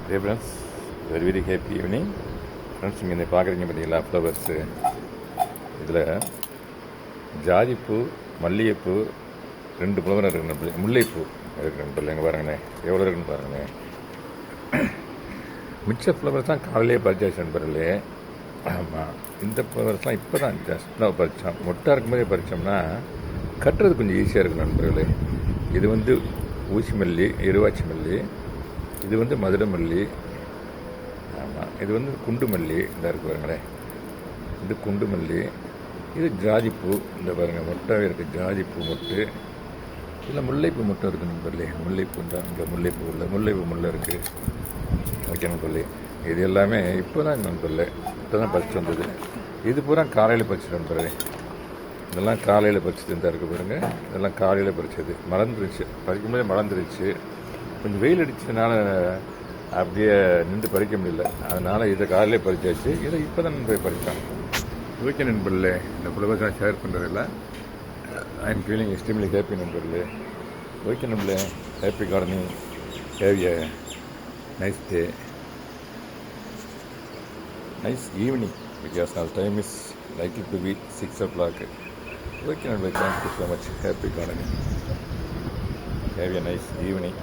Day friends, very very happy evening friends. நீங்கள் இந்த பார்க்குறீங்க பார்த்தீங்களா ஃப்ளவர்ஸு. இதில் ஜாதிப்பூ, மல்லிகைப்பூ, 2 ஃப்ளவர் இருக்குது நம்பளே. முல்லைப்பூ இருக்குது நம்பளே. எங்கே பாருங்கண்ணே எவ்வளோ இருக்குன்னு பாருங்கண்ணே. மிச்ச ஃப்ளவர்ஸ் தான் காலையிலே பறிச்சாச்சு நண்பர்களே. ஆமாம், இந்த ஃப்ளவர்ஸ்லாம் இப்போ தான் ஜஸ்ட் நான் பறித்தோம். மொட்டாக இருக்கும்போதே பறித்தோம்னா கட்டுறது கொஞ்சம் ஈஸியாக இருக்கும் நண்பர்களே. இது வந்து ஊசி மல்லி, இருவாச்சி மல்லி. இது வந்து மதுரை மல்லி. ஆமாம், இது வந்து குண்டு மல்லி. இந்த இருக்கு பாருங்களேன், இது குண்டு மல்லி. இது ஜாதிப்பூ. இந்த பாருங்கள், மொட்டாகவே இருக்குது ஜாதிப்பூ மொட்டு. இதில் முல்லைப்பூ மொட்டும் இருக்குது நண்பர்களே. முல்லைப்பூ தான் இங்கே முல்லைப்பூ இல்லை, முல்லைப்பூ முல்லை இருக்குது. ஓகே நண்பர்களே, இது எல்லாமே இப்போ தான் நண்பர்களே, இப்போ தான் பறிச்சு வந்தது. இது பூரா காலையில் பறிச்சு நண்பர்களே. இதெல்லாம் காலையில் பறிச்சது இந்த இருக்குது பாருங்கள். இதெல்லாம் காலையில் பறிச்சது. மறந்துருச்சு, பறிக்கும்போதே மறந்துருச்சு. கொஞ்சம் வெயில் அடித்ததுனால அப்படியே நின்று பறிக்க முடியல. அதனால் இதை காலையிலே பறிச்சாச்சு. இதை இப்போ தான் போய் பறித்தான். ஓகே நண்பர்களே, இந்த ஃப்ளவர்ஸ் நான் ஷேர் பண்ணுறதில்ல. I am feeling extremely happy நண்பர்களே. ஓகே நண்பர்களே, happy gardening. Have a nice day, nice evening, because our time is likely to be 6 o'clock. Okay, thank you so much. Happy gardening. Have a nice evening.